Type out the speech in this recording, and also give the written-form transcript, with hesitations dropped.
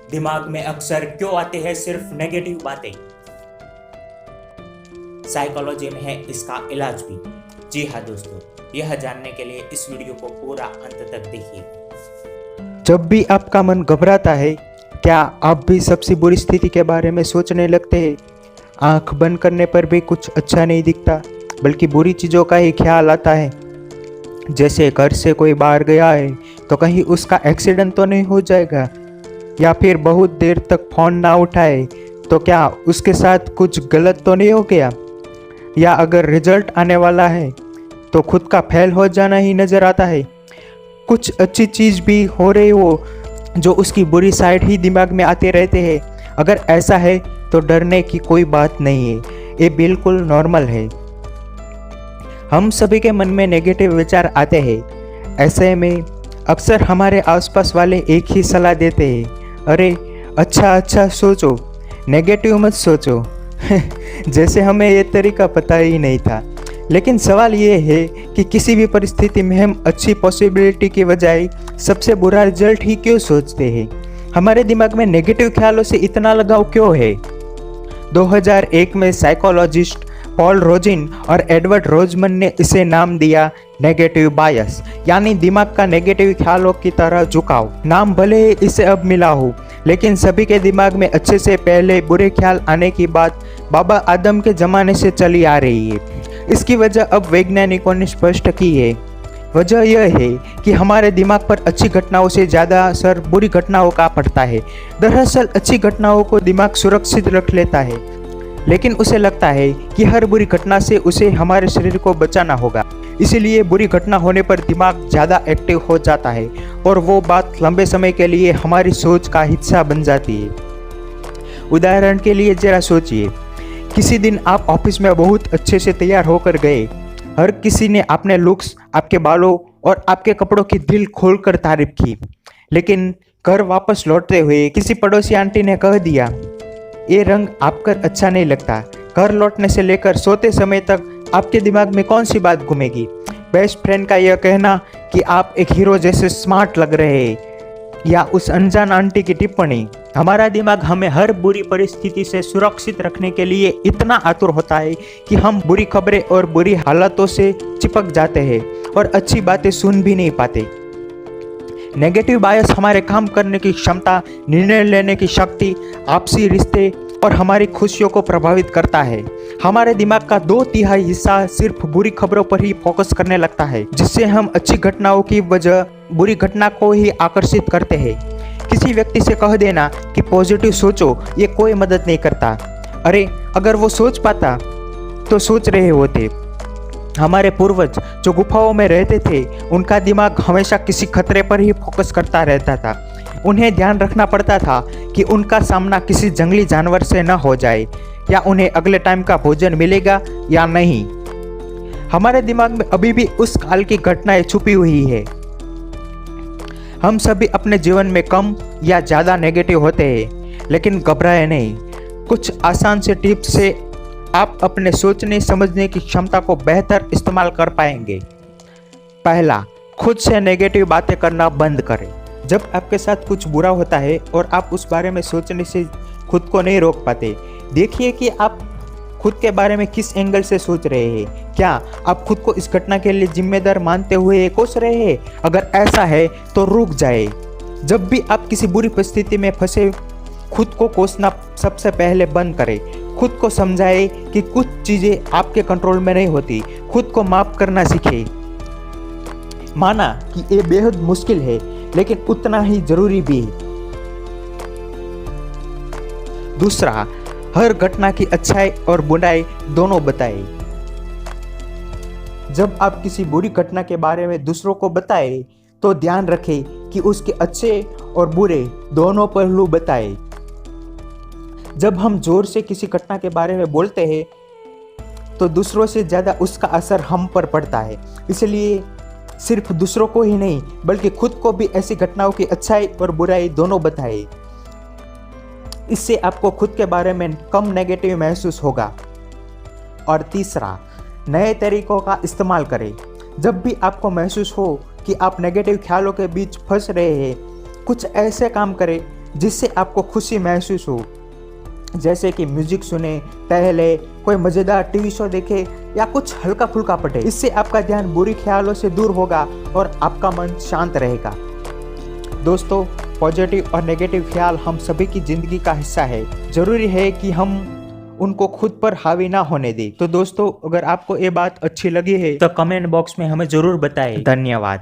दिमाग में अक्सर क्यों आते हैं सिर्फ नेगेटिव बातें। साइकोलॉजी में है इसका इलाज भी। जी हाँ दोस्तों, यह जानने के लिए इस वीडियो को पूरा अंत तक देखिए। जब भी आपका मन घबराता है, क्या आप भी सबसे बुरी स्थिति के बारे में सोचने लगते हैं? आंख बंद करने पर भी कुछ अच्छा नहीं दिखता, बल्कि बुरी चीज़ों का ही ख्याल आता है। जैसे घर से कोई बाहर गया है तो कहीं उसका एक्सीडेंट तो नहीं हो जाएगा, या फिर बहुत देर तक फ़ोन ना उठाए तो क्या उसके साथ कुछ गलत तो नहीं हो गया, या अगर रिजल्ट आने वाला है तो खुद का फेल हो जाना ही नज़र आता है। कुछ अच्छी चीज़ भी हो रही हो जो उसकी बुरी साइड ही दिमाग में आते रहते हैं। अगर ऐसा है तो डरने की कोई बात नहीं है, ये बिल्कुल नॉर्मल है। हम सभी के मन में नेगेटिव विचार आते हैं। ऐसे में अक्सर हमारे आसपास वाले एक ही सलाह देते हैं, अरे अच्छा सोचो, नेगेटिव मत सोचो। जैसे हमें ये तरीका पता ही नहीं था। लेकिन सवाल ये है कि किसी भी परिस्थिति में हम अच्छी पॉसिबिलिटी की बजाय सबसे बुरा रिजल्ट ही क्यों सोचते हैं? हमारे दिमाग में नेगेटिव ख्यालों से इतना लगाव क्यों है? 2001 में साइकोलॉजिस्ट पॉल रोजिन और एडवर्ड रोजमन ने इसे नाम दिया नेगेटिव बायस, यानी दिमाग का नेगेटिव ख्यालों की तरह झुकाव। नाम भले ही इसे अब मिला हो, लेकिन सभी के दिमाग में अच्छे से पहले बुरे ख्याल आने की बात बाबा आदम के ज़माने से चली आ रही है। इसकी वजह अब वैज्ञानिकों ने स्पष्ट की है। वजह यह है कि हमारे दिमाग पर अच्छी घटनाओं से ज़्यादा असर बुरी घटनाओं का पड़ता है। दरअसल अच्छी घटनाओं को दिमाग सुरक्षित रख लेता है, लेकिन उसे लगता है कि हर बुरी घटना से उसे हमारे शरीर को बचाना होगा। इसीलिए बुरी घटना होने पर दिमाग ज़्यादा एक्टिव हो जाता है और वो बात लंबे समय के लिए हमारी सोच का हिस्सा बन जाती है। उदाहरण के लिए जरा सोचिए, किसी दिन आप ऑफिस में बहुत अच्छे से तैयार होकर गए। हर किसी ने अपने लुक्स, आपके बालों और आपके कपड़ों की दिल खोलकर तारीफ की। लेकिन घर वापस लौटते हुए किसी पड़ोसी आंटी ने कह दिया, ये रंग आप पर अच्छा नहीं लगता। घर लौटने से लेकर सोते समय तक आपके दिमाग में कौन सी बात घूमेगी? बेस्ट फ्रेंड का यह कहना कि आप एक हीरो जैसे स्मार्ट लग रहे हैं, या उस अनजान आंटी की टिप्पणी? हमारा दिमाग हमें हर बुरी परिस्थिति से सुरक्षित रखने के लिए इतना आतुर होता है कि हम बुरी खबरें और बुरी हालातों से चिपक जाते हैं और अच्छी बातें सुन भी नहीं पाते। नेगेटिव बायस हमारे काम करने की क्षमता, निर्णय लेने की शक्ति, आपसी रिश्ते और हमारी खुशियों को प्रभावित करता है। हमारे दिमाग का 2/3 हिस्सा सिर्फ बुरी खबरों पर ही फोकस करने लगता है, जिससे हम अच्छी घटनाओं की वजह बुरी घटना को ही आकर्षित करते हैं। किसी व्यक्ति से कह देना कि पॉजिटिव सोचो, ये कोई मदद नहीं करता। अरे अगर वो सोच पाता तो सोच रहे होते। हमारे पूर्वज जो गुफाओं में रहते थे, उनका दिमाग हमेशा किसी खतरे पर ही फोकस करता रहता था। उन्हें ध्यान रखना पड़ता था कि उनका सामना किसी जंगली जानवर से न हो जाए, या उन्हें अगले टाइम का भोजन मिलेगा या नहीं। हमारे दिमाग में अभी भी उस काल की घटनाएं छुपी हुई है। हम सभी अपने जीवन में कम या ज़्यादा नेगेटिव होते हैं, लेकिन घबराए नहीं। कुछ आसान से टिप्स से आप अपने सोचने समझने की क्षमता को बेहतर इस्तेमाल कर पाएंगे। पहला, खुद से नेगेटिव बातें करना बंद करें। जब आपके साथ कुछ बुरा होता है और आप उस बारे में सोचने से खुद को नहीं रोक पाते, देखिए कि आप खुद के बारे में किस एंगल से सोच रहे हैं। क्या आप खुद को इस घटना के लिए जिम्मेदार मानते हुए कोस रहे हैं? अगर ऐसा है तो रुक जाए। जब भी आप किसी बुरी परिस्थिति में फंसे, खुद को कोसना सबसे पहले बंद करें। खुद को समझाए कि कुछ चीज़ें आपके कंट्रोल में नहीं होती। खुद को माफ करना सीखें। माना कि ये बेहद मुश्किल है, लेकिन उतना ही जरूरी भी है। दूसरा, हर घटना की अच्छाई और बुराई दोनों बताएं। जब आप किसी बुरी घटना के बारे में दूसरों को बताएं, तो ध्यान रखें कि उसके अच्छे और बुरे दोनों पहलू बताएं। जब हम जोर से किसी घटना के बारे में बोलते हैं, तो दूसरों से ज़्यादा उसका असर हम पर पड़ता है। इसलिए सिर्फ दूसरों को ही नहीं, बल्कि खुद को भी ऐसी घटनाओं की अच्छाई और बुराई दोनों बताएं। इससे आपको खुद के बारे में कम नेगेटिव महसूस होगा। और तीसरा, नए तरीकों का इस्तेमाल करें। जब भी आपको महसूस हो कि आप नेगेटिव ख्यालों के बीच फंस रहे हैं, कुछ ऐसे काम करें जिससे आपको खुशी महसूस हो, जैसे कि म्यूजिक सुने, टहले, कोई मज़ेदार टीवी शो देखे या कुछ हल्का फुल्का पढ़े। इससे आपका ध्यान बुरी ख्यालों से दूर होगा और आपका मन शांत रहेगा। दोस्तों, पॉजिटिव और नेगेटिव ख्याल हम सभी की ज़िंदगी का हिस्सा है। ज़रूरी है कि हम उनको खुद पर हावी ना होने दें। तो दोस्तों, अगर आपको ये बात अच्छी लगी है तो कमेंट बॉक्स में हमें ज़रूर बताएं। धन्यवाद।